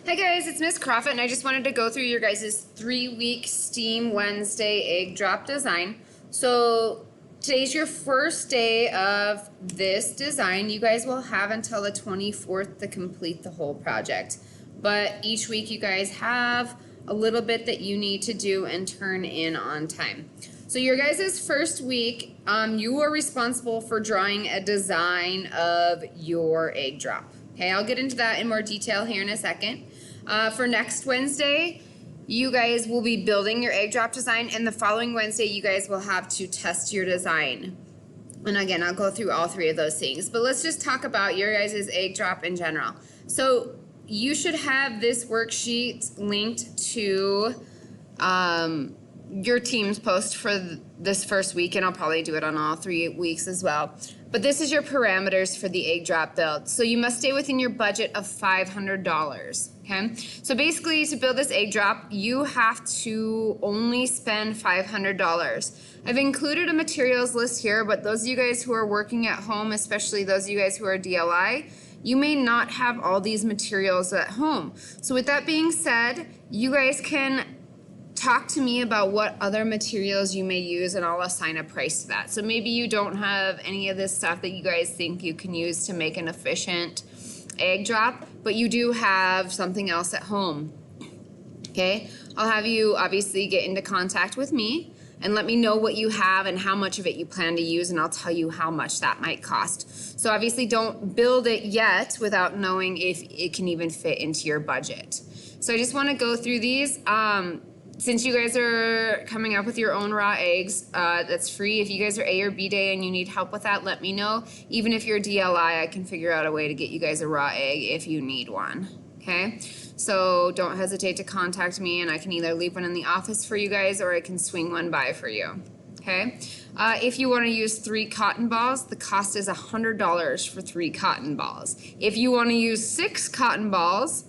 Hi guys, it's Miss Crawford, and I just wanted to go through your guys' 3-week Steam Wednesday egg drop design. So today's your first day of this design. You guys will have until the 24th to complete the whole project. But each week you guys have a little bit that you need to do and turn in on time. So your guys' first week, you are responsible for drawing a design of your egg drop. Okay, I'll get into that in more detail here in a second. For next Wednesday, you guys will be building your egg drop design, and the following Wednesday, you guys will have to test your design. And again, I'll go through all three of those things, but let's just talk about your guys' egg drop in general. So you should have this worksheet linked to your team's post for this first week, and I'll probably do it on all 3 weeks as well. But this is your parameters for the egg drop build. So you must stay within your budget of $500, okay? So basically, to build this egg drop, you have to only spend $500. I've included a materials list here, but those of you guys who are working at home, especially those of you guys who are DLI, you may not have all these materials at home. So with that being said, you guys can talk to me about what other materials you may use, and I'll assign a price to that. So maybe you don't have any of this stuff that you guys think you can use to make an efficient egg drop, but you do have something else at home. Okay, I'll have you obviously get into contact with me and let me know what you have and how much of it you plan to use, and I'll tell you how much that might cost. So obviously don't build it yet without knowing if it can even fit into your budget. So I just want to go through these. Since you guys are coming up with your own raw eggs, that's free. If you guys are A or B day and you need help with that, let me know. Even if you're DLI, I can figure out a way to get you guys a raw egg if you need one, okay? So don't hesitate to contact me, and I can either leave one in the office for you guys or I can swing one by for you, okay? If you want to use 3 cotton balls, the cost is $100 for 3 cotton balls. If you want to use 6 cotton balls,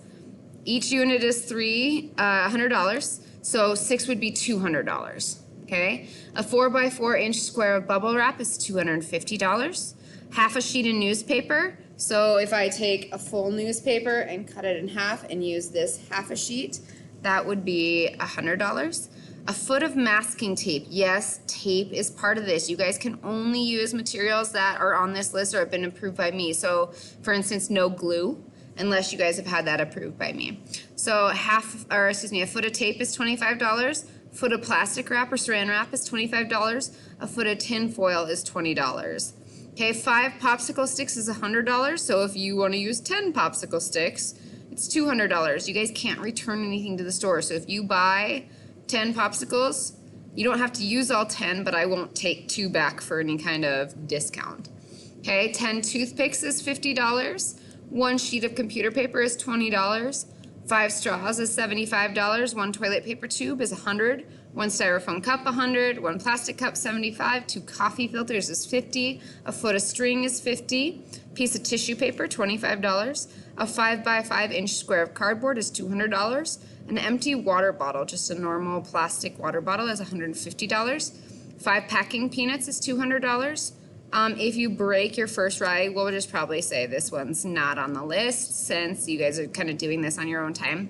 each unit is $100. So 6 would be $200, okay? A 4x4 inch square of bubble wrap is $250. Half a sheet of newspaper. So if I take a full newspaper and cut it in half and use this half a sheet, that would be $100. A foot of masking tape. Yes, tape is part of this. You guys can only use materials that are on this list or have been approved by me. So for instance, no glue, unless you guys have had that approved by me. So a foot of tape is $25. A foot of plastic wrap or saran wrap is $25. A foot of tin foil is $20. Okay, 5 popsicle sticks is $100. So if you want to use 10 popsicle sticks, it's $200. You guys can't return anything to the store. So if you buy 10 popsicles, you don't have to use all 10, but I won't take 2 back for any kind of discount. Okay, 10 toothpicks is $50. 1 sheet of computer paper is $20. 5 straws is $75. 1 toilet paper tube is $100. 1 styrofoam cup $100. 1 plastic cup $75. 2 coffee filters is $50. A foot of string is $50. Piece of tissue paper $25. A 5x5 inch square of cardboard is $200. An empty water bottle, just a normal plastic water bottle, is $150. 5 packing peanuts is $200. If you break your first rye, we'll just probably say this one's not on the list since you guys are kind of doing this on your own time.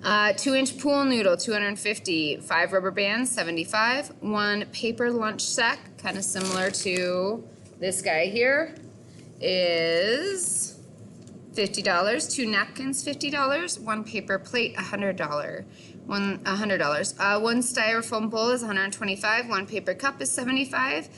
2-inch pool noodle, $250. 5 rubber bands, $75. 1 paper lunch sack, kind of similar to this guy here, is $50. 2 napkins, $50. 1 paper plate, $100. $100. 1 styrofoam bowl is $125. 1 paper cup is $75.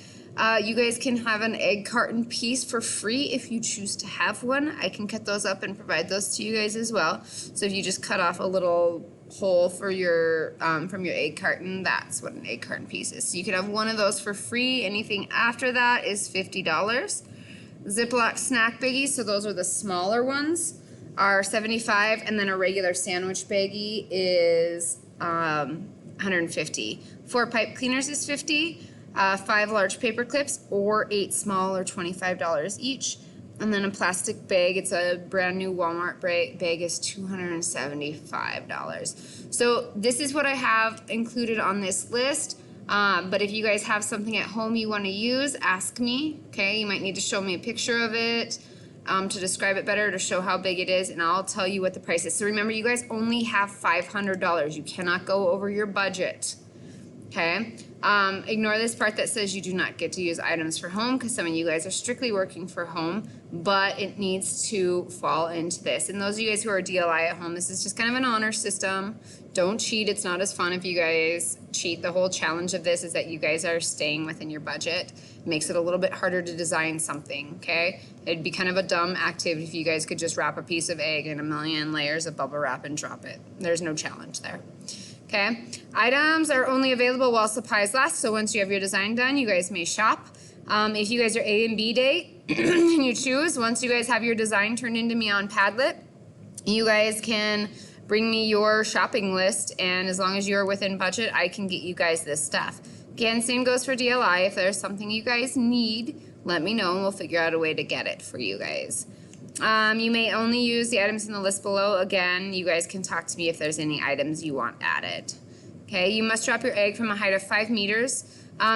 You guys can have an egg carton piece for free if you choose to have one. I can cut those up and provide those to you guys as well. So if you just cut off a little hole for your from your egg carton, that's what an egg carton piece is. So you can have one of those for free. Anything after that is $50. Ziploc snack baggies, so those are the smaller ones, are $75, and then a regular sandwich baggie is $150. 4 pipe cleaners is $50. 5 large paper clips or 8 small are $25 each. And then a plastic bag, it's a brand new Walmart bag, is $275. So this is what I have included on this list. But if you guys have something at home you want to use, ask me, okay? You might need to show me a picture of it. to describe it better, to show how big it is, and I'll tell you what the price is. So remember, you guys only have $500. You cannot go over your budget. Okay? Ignore this part that says you do not get to use items for home, because some of you guys are strictly working for home, but it needs to fall into this. And those of you guys who are DLI at home, this is just kind of an honor system. Don't cheat. It's not as fun if you guys cheat. The whole challenge of this is that you guys are staying within your budget. It makes it a little bit harder to design something, okay? It'd be kind of a dumb activity if you guys could just wrap a piece of egg in a million layers of bubble wrap and drop it. There's no challenge there. Okay, items are only available while supplies last, so once you have your design done, you guys may shop. If you guys are A and B date and you choose, once you guys have your design turned into me on Padlet, you guys can bring me your shopping list, and as long as you're within budget, I can get you guys this stuff. Again, same goes for DLI. If there's something you guys need, let me know and we'll figure out a way to get it for you guys. You may only use the items in the list below. Again, you guys can talk to me if there's any items you want added. Okay, you must drop your egg from a height of 5 meters.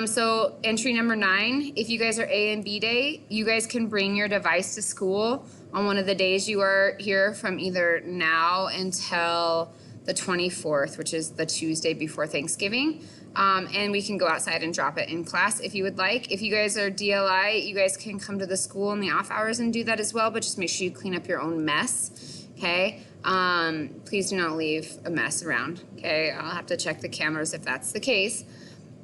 So entry number 9, if you guys are A and B day, you guys can bring your device to school on one of the days you are here from either now until the 24th, which is the Tuesday before Thanksgiving. And we can go outside and drop it in class if you would like. If you guys are DLI, you guys can come to the school in the off hours and do that as well, but just make sure you clean up your own mess, okay? Please do not leave a mess around, okay? I'll have to check the cameras if that's the case.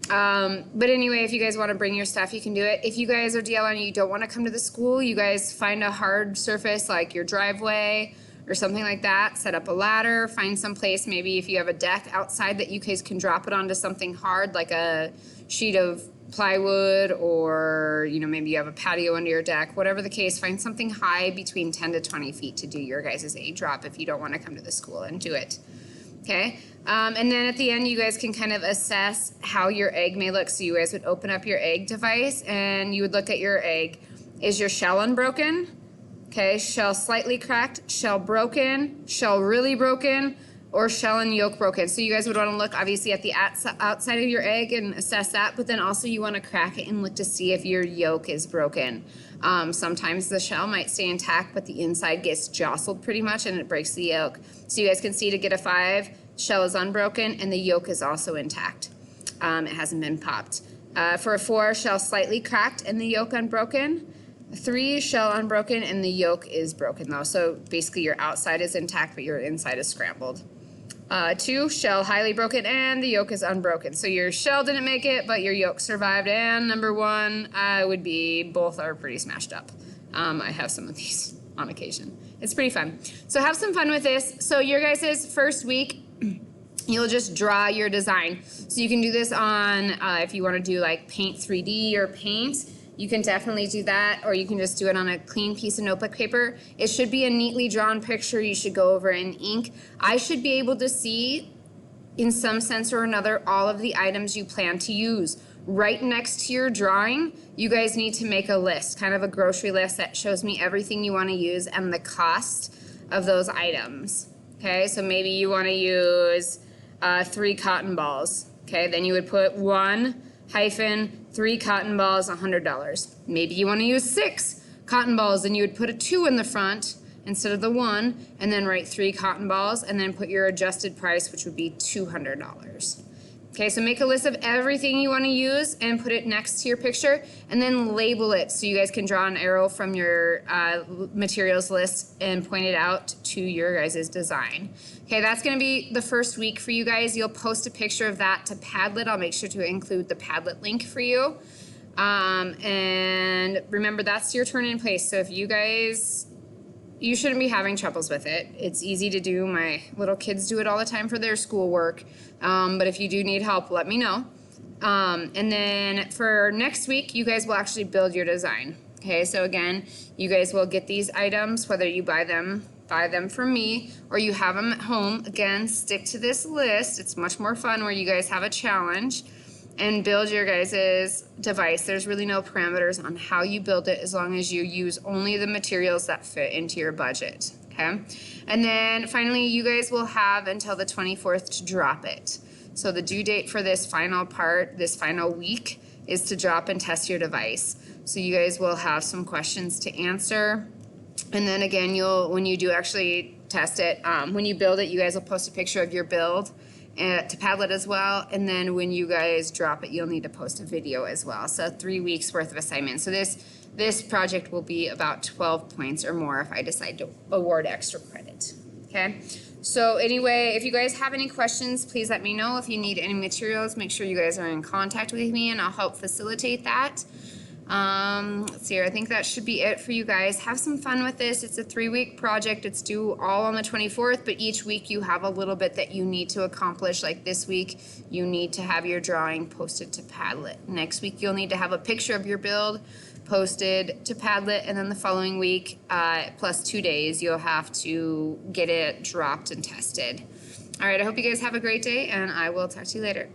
But anyway, if you guys want to bring your stuff, you can do it. If you guys are DLI and you don't want to come to the school, you guys find a hard surface like your driveway or something like that, set up a ladder, find some place, maybe if you have a deck outside that you guys can drop it onto something hard like a sheet of plywood, or you know, maybe you have a patio under your deck, whatever the case, find something high between 10 to 20 feet to do your guys' egg drop if you don't want to come to the school and do it. Okay, and then at the end you guys can kind of assess how your egg may look. So you guys would open up your egg device and you would look at your egg. Is your shell unbroken? Okay, shell slightly cracked, shell broken, shell really broken, or shell and yolk broken. So you guys would want to look obviously at the outside of your egg and assess that, but then also you want to crack it and look to see if your yolk is broken. Sometimes the shell might stay intact, but the inside gets jostled pretty much and it breaks the yolk. So you guys can see to get a 5, shell is unbroken and the yolk is also intact. It hasn't been popped. For a 4, shell slightly cracked and the yolk unbroken. 3, shell unbroken and the yolk is broken though. So basically your outside is intact but your inside is scrambled. 2, shell highly broken and the yolk is unbroken. So your shell didn't make it but your yolk survived. And number 1 would be both are pretty smashed up. I have some of these on occasion. It's pretty fun. So have some fun with this. So your guys' first week, you'll just draw your design. So you can do this on, if you want to do like Paint 3D or Paint, you can definitely do that, or you can just do it on a clean piece of notebook paper. It should be a neatly drawn picture. You should go over in ink. I should be able to see, in some sense or another, all of the items you plan to use. Right next to your drawing, you guys need to make a list, kind of a grocery list that shows me everything you want to use and the cost of those items. Okay, so maybe you want to use 3 cotton balls. Okay, then you would put 1-3 cotton balls, $100. Maybe you want to use 6 cotton balls, and you would put a 2 in the front instead of the 1, and then write 3 cotton balls, and then put your adjusted price, which would be $200. Okay, so make a list of everything you want to use and put it next to your picture, and then label it so you guys can draw an arrow from your materials list and point it out to your guys' design. Okay, that's going to be the first week for you guys. You'll post a picture of that to Padlet. I'll make sure to include the Padlet link for you. And remember, that's your turn in place. So if you guys, you shouldn't be having troubles with it. It's easy to do. My little kids do it all the time for their schoolwork. But if you do need help, let me know. And then for next week, you guys will actually build your design. Okay, so again, you guys will get these items, whether you buy them from me or you have them at home. Again, stick to this list. It's much more fun where you guys have a challenge and build your guys' device. There's really no parameters on how you build it as long as you use only the materials that fit into your budget. Okay, and then finally you guys will have until the 24th to drop it. So the due date for this final part, this final week, is to drop and test your device. So you guys will have some questions to answer. And then again, when you do actually test it, when you build it, you guys will post a picture of your build to Padlet as well. And then when you guys drop it, you'll need to post a video as well. So 3 weeks worth of assignment. So this project will be about 12 points or more if I decide to award extra credit. Okay. So anyway, if you guys have any questions, please let me know. If you need any materials, make sure you guys are in contact with me and I'll help facilitate that. Let's see here. I think that should be it for you guys. Have some fun with this. It's a 3-week project. It's due all on the 24th, but each week you have a little bit that you need to accomplish. Like this week, you need to have your drawing posted to Padlet. Next week, you'll need to have a picture of your build posted to Padlet, and then the following week, plus 2 days, you'll have to get it dropped and tested. All right, I hope you guys have a great day, and I will talk to you later.